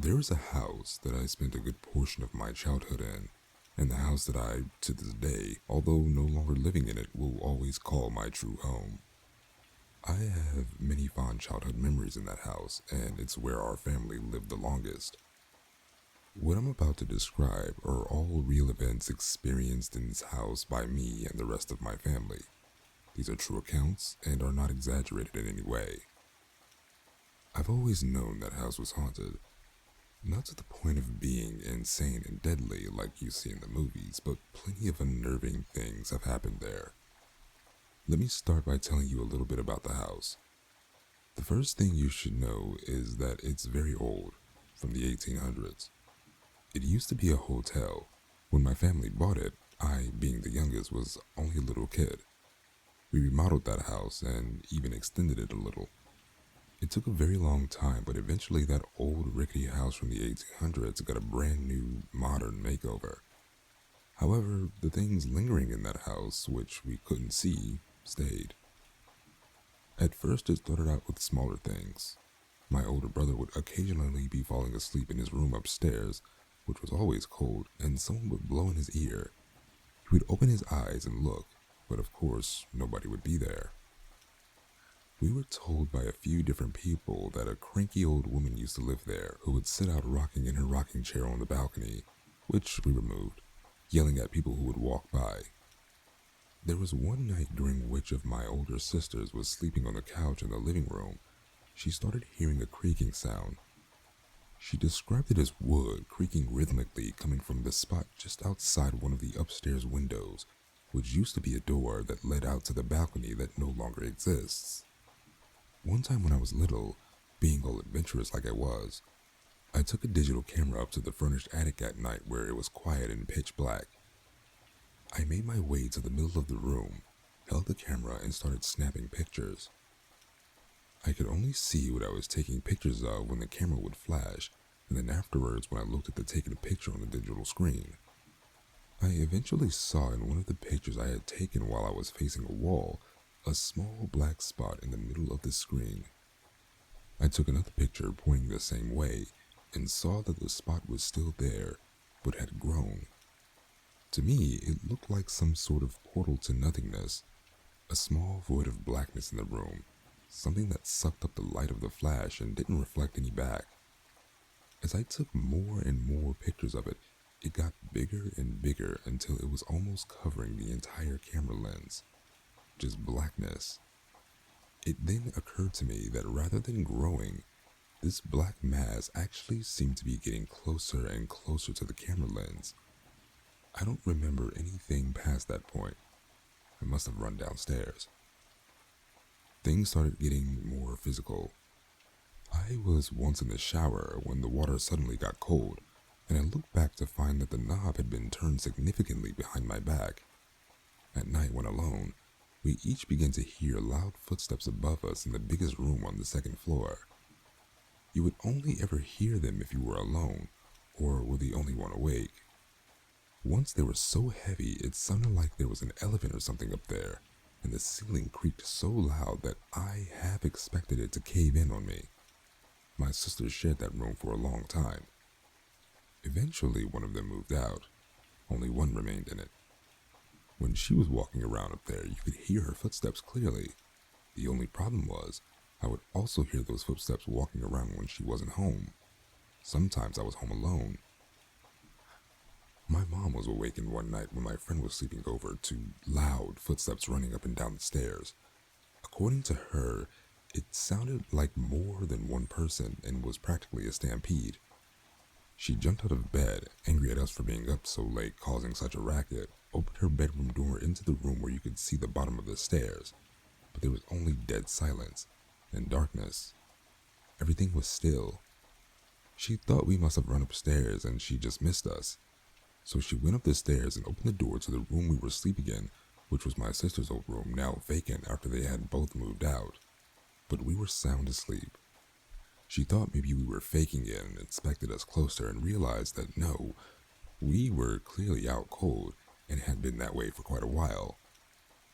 There is a house that I spent a good portion of my childhood in, and the house that I, to this day, although no longer living in it, will always call my true home. I have many fond childhood memories in that house, and it's where our family lived the longest. What I'm about to describe are all real events experienced in this house by me and the rest of my family. These are true accounts and are not exaggerated in any way. I've always known that house was haunted. Not to the point of being insane and deadly like you see in the movies, but plenty of unnerving things have happened there. Let me start by telling you a little bit about the house. The first thing you should know is that it's very old, from the 1800s. It used to be a hotel. When my family bought it, I, being the youngest, was only a little kid. We remodeled that house and even extended it a little. It took a very long time, but eventually that old rickety house from the 1800s got a brand new, modern makeover. However, the things lingering in that house, which we couldn't see, stayed. At first it started out with smaller things. My older brother would occasionally be falling asleep in his room upstairs, which was always cold, and someone would blow in his ear. He would open his eyes and look, but of course nobody would be there. We were told by a few different people that a cranky old woman used to live there who would sit out rocking in her rocking chair on the balcony, which we removed, yelling at people who would walk by. There was one night during which of my older sisters was sleeping on the couch in the living room. She started hearing a creaking sound. She described it as wood creaking rhythmically coming from the spot just outside one of the upstairs windows, which used to be a door that led out to the balcony that no longer exists. One time when I was little, being all adventurous like I was, I took a digital camera up to the furnished attic at night where it was quiet and pitch black. I made my way to the middle of the room, held the camera, and started snapping pictures. I could only see what I was taking pictures of when the camera would flash, and then afterwards when I looked at the taken picture on the digital screen. I eventually saw in one of the pictures I had taken while I was facing a wall, a small black spot in the middle of the screen. I took another picture pointing the same way, and saw that the spot was still there, but had grown. To me, it looked like some sort of portal to nothingness, a small void of blackness in the room, something that sucked up the light of the flash and didn't reflect any back. As I took more and more pictures of it, it got bigger and bigger until it was almost covering the entire camera lens. Just blackness. It then occurred to me that rather than growing, this black mass actually seemed to be getting closer and closer to the camera lens. I don't remember anything past that point. I must have run downstairs. Things started getting more physical. I was once in the shower when the water suddenly got cold, and I looked back to find that the knob had been turned significantly behind my back. At night when alone, we each began to hear loud footsteps above us in the biggest room on the second floor. You would only ever hear them if you were alone, or were the only one awake. Once they were so heavy it sounded like there was an elephant or something up there, and the ceiling creaked so loud that I half expected it to cave in on me. My sisters shared that room for a long time. Eventually one of them moved out. Only one remained in it. When she was walking around up there, you could hear her footsteps clearly. The only problem was, I would also hear those footsteps walking around when she wasn't home. Sometimes I was home alone. My mom was awakened one night when my friend was sleeping over to loud footsteps running up and down the stairs. According to her, it sounded like more than one person and was practically a stampede. She jumped out of bed, angry at us for being up so late causing such a racket, opened her bedroom door into the room where you could see the bottom of the stairs, but there was only dead silence and darkness. Everything was still. She thought we must have run upstairs and she just missed us. So she went up the stairs and opened the door to the room we were sleeping in, which was my sister's old room, now vacant after they had both moved out. But we were sound asleep. She thought maybe we were faking it and inspected us closer and realized that no, we were clearly out cold and had been that way for quite a while.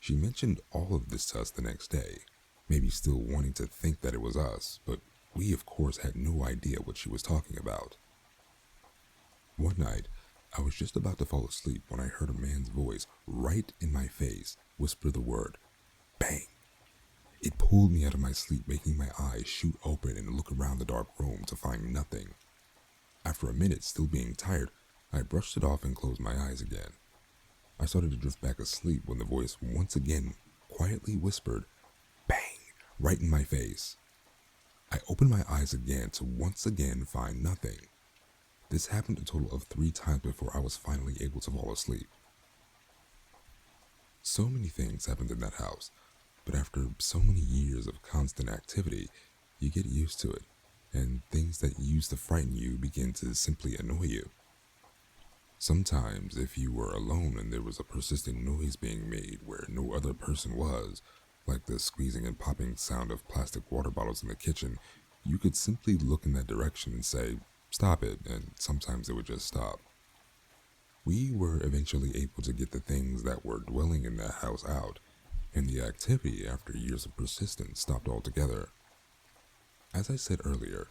She mentioned all of this to us the next day, maybe still wanting to think that it was us, but we of course had no idea what she was talking about. One night, I was just about to fall asleep when I heard a man's voice right in my face whisper the word, bang. It pulled me out of my sleep, making my eyes shoot open and look around the dark room to find nothing. After a minute, still being tired, I brushed it off and closed my eyes again. I started to drift back asleep when the voice once again quietly whispered, bang, right in my face. I opened my eyes again to once again find nothing. This happened a total of 3 times before I was finally able to fall asleep. So many things happened in that house, but after so many years of constant activity, you get used to it, and things that used to frighten you begin to simply annoy you. Sometimes, if you were alone and there was a persistent noise being made where no other person was, like the squeezing and popping sound of plastic water bottles in the kitchen, you could simply look in that direction and say, stop it, and sometimes it would just stop. We were eventually able to get the things that were dwelling in that house out, and the activity, after years of persistence, stopped altogether. As I said earlier,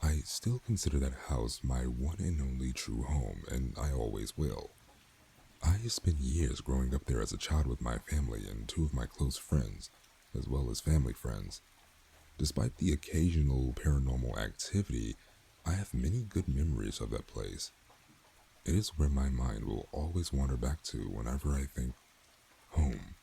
I still consider that house my one and only true home, and I always will. I spent years growing up there as a child with my family and 2 of my close friends, as well as family friends. Despite the occasional paranormal activity, I have many good memories of that place. It is where my mind will always wander back to whenever I think home.